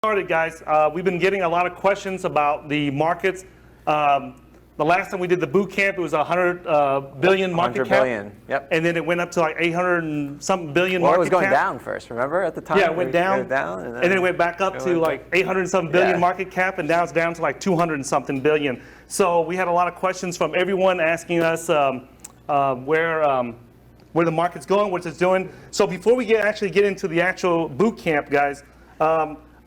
Started, guys. We've been getting a lot of questions about the markets. The last time we did the boot camp, it was 100 billion market 100 cap. billion, yep. And then it went up to like 800 and something billion market cap. Well, it was going down first, remember at the time? Yeah, it went down. And then it went back up to like 800 and something billion market cap, and now it's down to like 200 and something billion. So we had a lot of questions from everyone asking us where the market's going, what it's doing. So before we actually get into the actual boot camp, guys,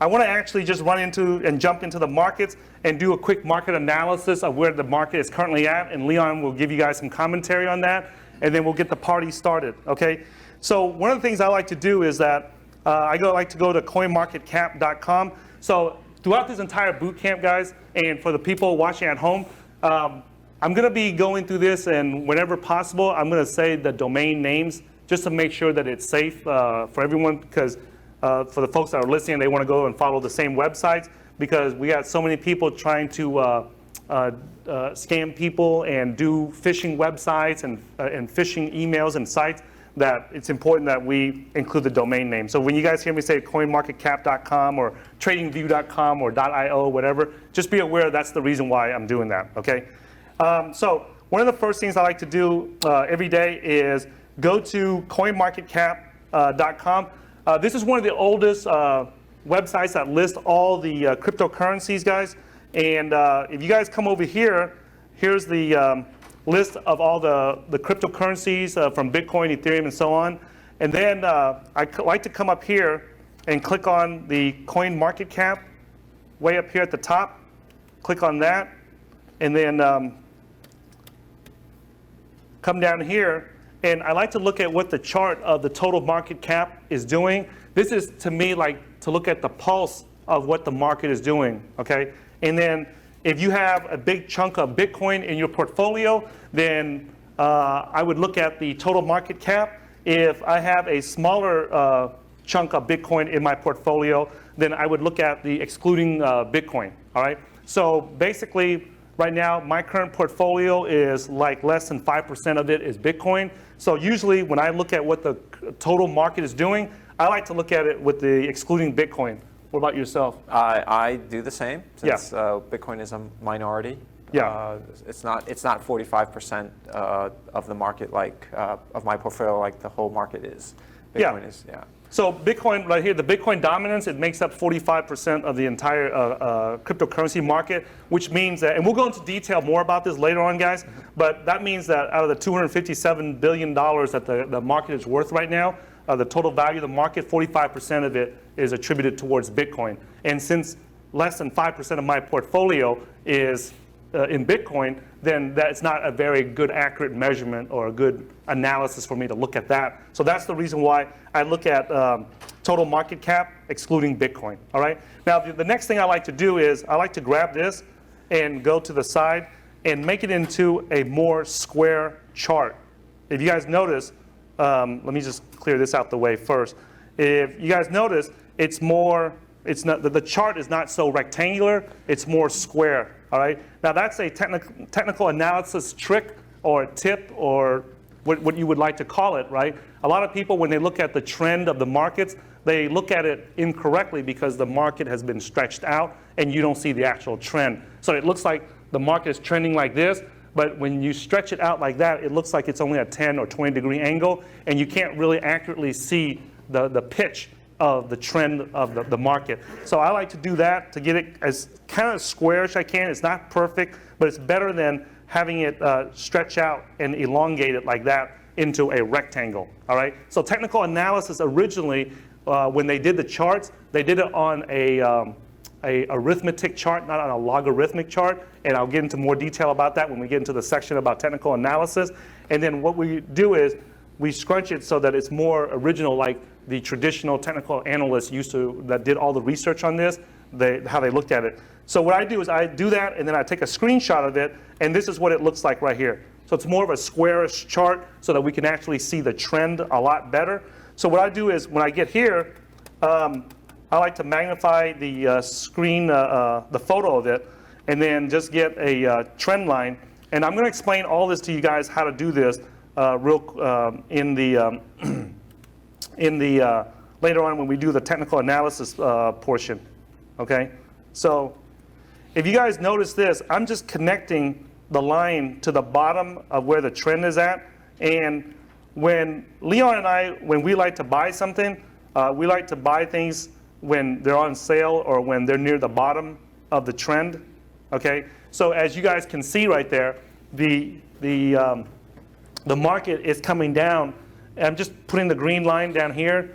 I want to actually just run into and jump into the markets and do a quick market analysis of where the market is currently at, and Leon will give you guys some commentary on that, and then we'll get the party started, okay? So one of the things I like to do is that I like to go to coinmarketcap.com. So throughout this entire boot camp, guys, and for the people watching at home, I'm going to be going through this, and whenever possible, I'm going to say the domain names just to make sure that it's safe for everyone, because for the folks that are listening, they want to go and follow the same websites, because we got so many people trying to scam people and do phishing websites and phishing emails and sites, that it's important that we include the domain name. So when you guys hear me say coinmarketcap.com or tradingview.com or .io, whatever, just be aware that's the reason why I'm doing that, okay? So one of the first things I like to do every day is go to coinmarketcap.com. This is one of the oldest websites that list all the cryptocurrencies, guys. And if you guys come over here, here's the list of all the cryptocurrencies from Bitcoin, Ethereum, and so on. And then I like to come up here and click on the coin market cap way up here at the top. Click on that, and then come down here. And I like to look at what the chart of the total market cap is doing. This is, to me, like to look at the pulse of what the market is doing, okay? And then if you have a big chunk of Bitcoin in your portfolio, then I would look at the total market cap. If I have a smaller chunk of Bitcoin in my portfolio, then I would look at the excluding Bitcoin, all right? So basically, right now, my current portfolio is like less than 5% of it is Bitcoin. So usually when I look at what the total market is doing, I like to look at it with the excluding Bitcoin. What about yourself? I do the same, since Bitcoin is a minority. Yeah. It's not 45% of the market, like of my portfolio, like the whole market is. Bitcoin is, So Bitcoin, right here, the Bitcoin dominance, it makes up 45% of the entire cryptocurrency market, which means that, and we'll go into detail more about this later on, guys, but that means that out of the $257 billion that the market is worth right now, the total value of the market, 45% of it is attributed towards Bitcoin. And since less than 5% of my portfolio is in Bitcoin, then that's not a very good accurate measurement or a good analysis for me to look at that. So that's the reason why I look at total market cap excluding Bitcoin, all right? Now, the next thing I like to do is I like to grab this and go to the side and make it into a more square chart. If you guys notice, let me just clear this out the way first. If you guys notice, it's not, the chart is not so rectangular, it's more square, all right? Now that's a technical analysis trick or tip or what you would like to call it, right? A lot of people, when they look at the trend of the markets, they look at it incorrectly because the market has been stretched out and you don't see the actual trend. So it looks like the market is trending like this, but when you stretch it out like that, it looks like it's only a 10 or 20 degree angle, and you can't really accurately see the pitch of the trend of the market. So I like to do that to get it as kind of square as I can. It's not perfect, but it's better than having it stretch out and elongate it like that into a rectangle, all right? So technical analysis originally, when they did the charts, they did it on a arithmetic chart, not on a logarithmic chart, and I'll get into more detail about that when we get into the section about technical analysis. And then what we do is we scrunch it so that it's more original, like the traditional technical analysts used to, that did all the research on this, how they looked at it. So what I do is I do that, and then I take a screenshot of it, and this is what it looks like right here. So it's more of a squarish chart so that we can actually see the trend a lot better. So what I do is when I get here, I like to magnify the screen, the photo of it, and then just get a trend line. And I'm going to explain all this to you guys how to do this in the later on when we do the technical analysis portion. okay? So if you guys notice this, I'm just connecting the line to the bottom of where the trend is at. And when Leon and I, when we like to buy something, we like to buy things when they're on sale or when they're near the bottom of the trend, okay? So as you guys can see right there, the market is coming down. I'm just putting the green line down here,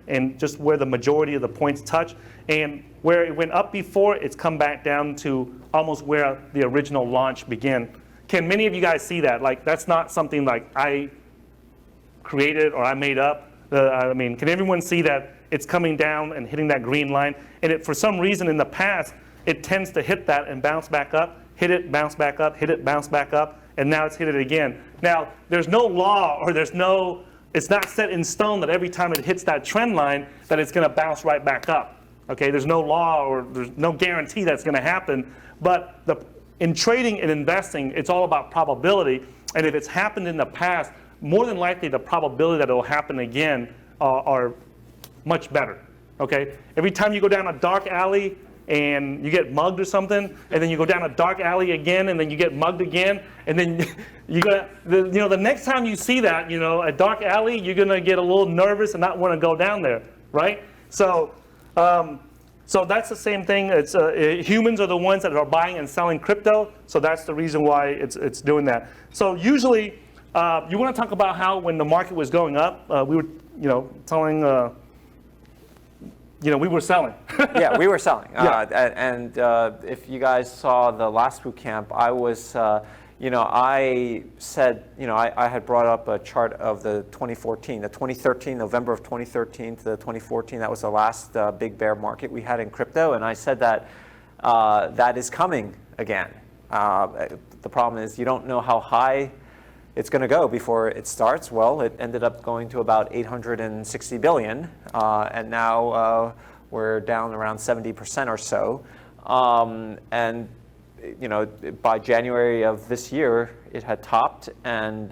and just where the majority of the points touch. And where it went up before, it's come back down to almost where the original launch began. Can many of you guys see that? Like, that's not something like I created or I made up. I mean, can everyone see that it's coming down and hitting that green line? And it, for some reason in the past, it tends to hit that and bounce back up, hit it, bounce back up, hit it, bounce back up, and now it's hit it again. Now, there's no law or it's not set in stone that every time it hits that trend line that it's going to bounce right back up. Okay, there's no law or there's no guarantee that's going to happen. But in trading and investing, it's all about probability. And if it's happened in the past, more than likely the probability that it will happen again are much better. Okay, every time you go down a dark alley and you get mugged or something, and then you go down a dark alley again, and then you get mugged again, and then the next time you see that, a dark alley, you're gonna get a little nervous and not want to go down there, right? So that's the same thing. It's humans are the ones that are buying and selling crypto, so that's the reason why it's doing that. So usually, you want to talk about how when the market was going up, we were telling. We were selling. Yeah, we were selling. Yeah. And if you guys saw the last boot camp, I was, I said, I had brought up a chart of the 2013, November of 2013 to the 2014. That was the last big bear market we had in crypto. And I said that that is coming again. The problem is you don't know how high it's going to go before it starts. Well, it ended up going to about 860 billion, and now we're down around 70% or so. And by January of this year, it had topped, and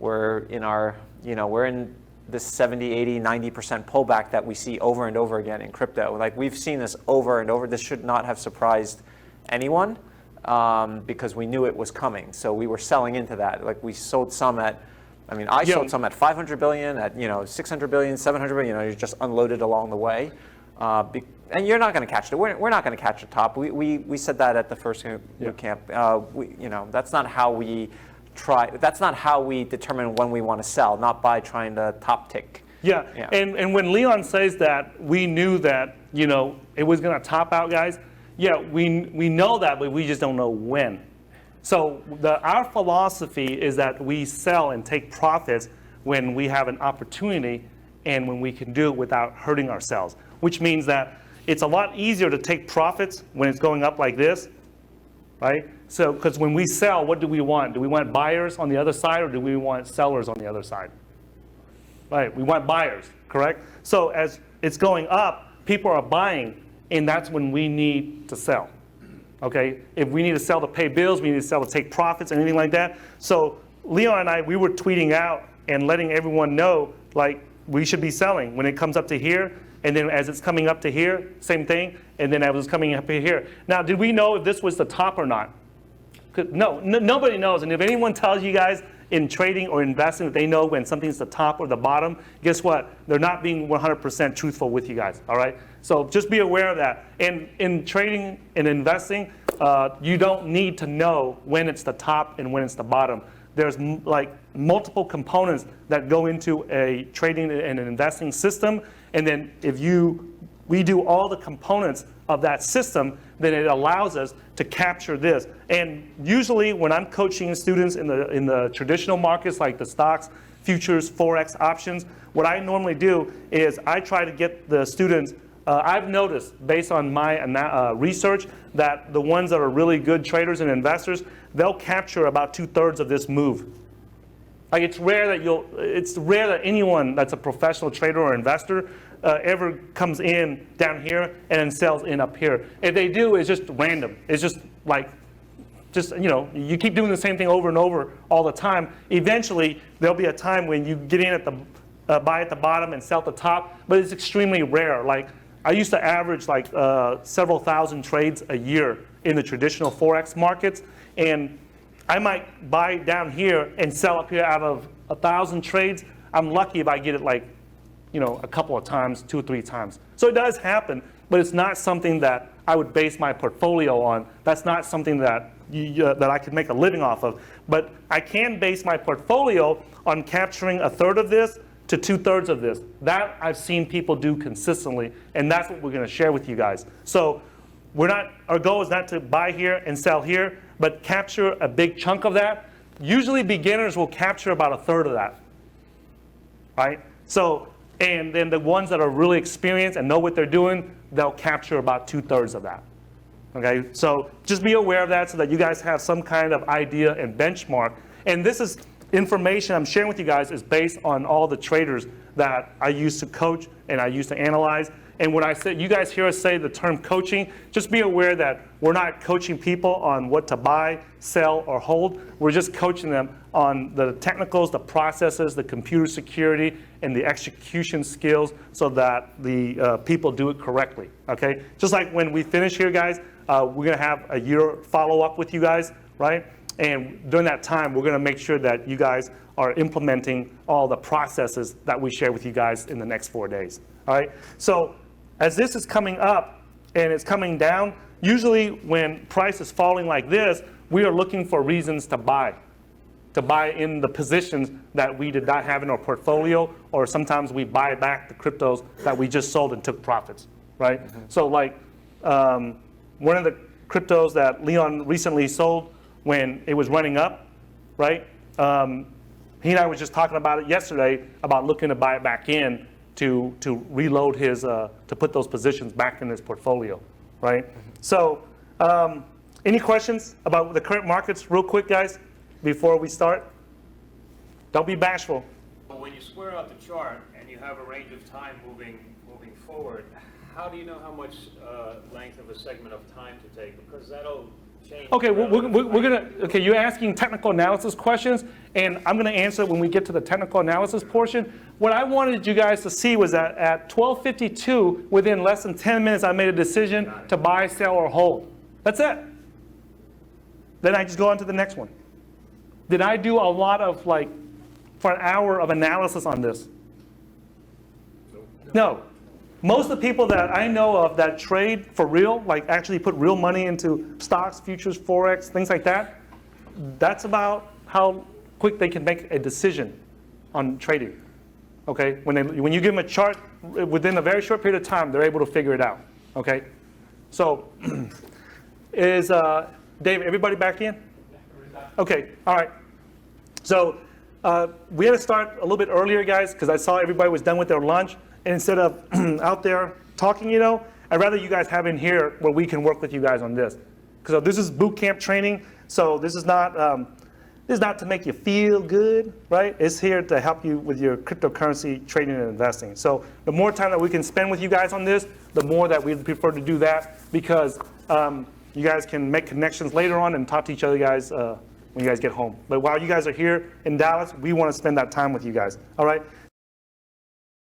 we're in this 70, 80, 90% pullback that we see over and over again in crypto. Like, we've seen this over and over. This should not have surprised anyone. Because we knew it was coming, so we were selling into that. Like, we sold some at, I sold some at 500 billion, at 600 billion, 700 billion. You just unloaded along the way, and you're not going to catch it. We're not going to catch the top. We said that at the first boot camp. That's not how we try. That's not how we determine when we want to sell. Not by trying to top tick. Yeah. And when Leon says that, we knew that it was going to top out, guys. Yeah, we know that, but we just don't know when. So our philosophy is that we sell and take profits when we have an opportunity and when we can do it without hurting ourselves, which means that it's a lot easier to take profits when it's going up like this, right? So, because when we sell, what do we want? Do we want buyers on the other side, or do we want sellers on the other side? Right, we want buyers, correct? So as it's going up, people are buying, and that's when we need to sell, okay? If we need to sell to pay bills, we need to sell to take profits, anything like that. So Leon and I, we were tweeting out and letting everyone know, like, we should be selling when it comes up to here, and then as it's coming up to here, same thing, and then as it's coming up to here. Now, did we know if this was the top or not? No, nobody knows, and if anyone tells you guys in trading or investing that they know when something's the top or the bottom, guess what? They're not being 100% truthful with you guys, all right? So just be aware of that. And in trading and investing, you don't need to know when it's the top and when it's the bottom. There's like multiple components that go into a trading and an investing system, and then if we do all the components of that system, then it allows us to capture this. And usually when I'm coaching students in the traditional markets like the stocks, futures, forex, options, what I normally do is I try to get the students, I've noticed based on my research that the ones that are really good traders and investors, they'll capture about 2/3 of this move. Like, it's rare that anyone that's a professional trader or investor ever comes in down here and then sells in up here. If they do, it's just random. It's just like, you keep doing the same thing over and over all the time. Eventually, there'll be a time when you get in at the buy at the bottom and sell at the top, but it's extremely rare. Like, I used to average like several thousand trades a year in the traditional Forex markets. And I might buy down here and sell up here out of 1,000 trades. I'm lucky if I get it like, a couple of times, 2 or 3 times. So it does happen, but it's not something that I would base my portfolio on. That's not something that that I could make a living off of. But I can base my portfolio on capturing 1/3 of this to 2/3 of this. That I've seen people do consistently, and that's what we're going to share with you guys. So our goal is not to buy here and sell here, but capture a big chunk of that. Usually beginners will capture about 1/3 of that, right? So, and then the ones that are really experienced and know what they're doing, they'll capture about 2/3 of that. Okay, so just be aware of that so that you guys have some kind of idea and benchmark. And this is information I'm sharing with you guys is based on all the traders that I used to coach and I used to analyze. And when I say, you guys hear us say the term coaching, just be aware that we're not coaching people on what to buy, sell, or hold. We're just coaching them on the technicals, the processes, the computer security, and the execution skills so that the people do it correctly, okay? Just like when we finish here, guys, we're gonna have a year follow-up with you guys, right? And during that time, we're gonna make sure that you guys are implementing all the processes that we share with you guys in the next 4 days, all right? So as this is coming up and it's coming down, usually when price is falling like this, we are looking for reasons to buy in the positions that we did not have in our portfolio, or sometimes we buy back the cryptos that we just sold and took profits, right? Mm-hmm. So like one of the cryptos that Leon recently sold when it was running up, right? He and I were just talking about it yesterday about looking to buy it back in to reload his, to put those positions back in his portfolio, right? Mm-hmm. So any questions about the current markets real quick, guys, before we start? Don't be bashful. When you square out the chart and you have a range of time moving forward, how do you know how much length of a segment of time to take? Because that'll change. Okay, we're gonna. Okay, you're asking technical analysis questions, and I'm gonna answer when we get to the technical analysis portion. What I wanted you guys to see was that at 12:52, within less than 10 minutes, I made a decision to buy, sell, or hold. That's it. Then I just go on to the next one. Did I do a lot of for an hour of analysis on this? No. Most of the people that I know of that trade for real, like actually put real money into stocks, futures, Forex, things like that, that's about how quick they can make a decision on trading. Okay? When you give them a chart, within a very short period of time, they're able to figure it out. Okay? So, is Dave, everybody back in? Okay, all right. So we had to start a little bit earlier, guys, because I saw everybody was done with their lunch. And instead of out there talking, I'd rather you guys have in here where we can work with you guys on this. Because this is boot camp training, so this is not to make you feel good, right? It's here to help you with your cryptocurrency trading and investing. So the more time that we can spend with you guys on this, the more that we prefer to do that, because you guys can make connections later on and talk to each other, guys, when you guys get home. But while you guys are here in Dallas, we want to spend that time with you guys. All right?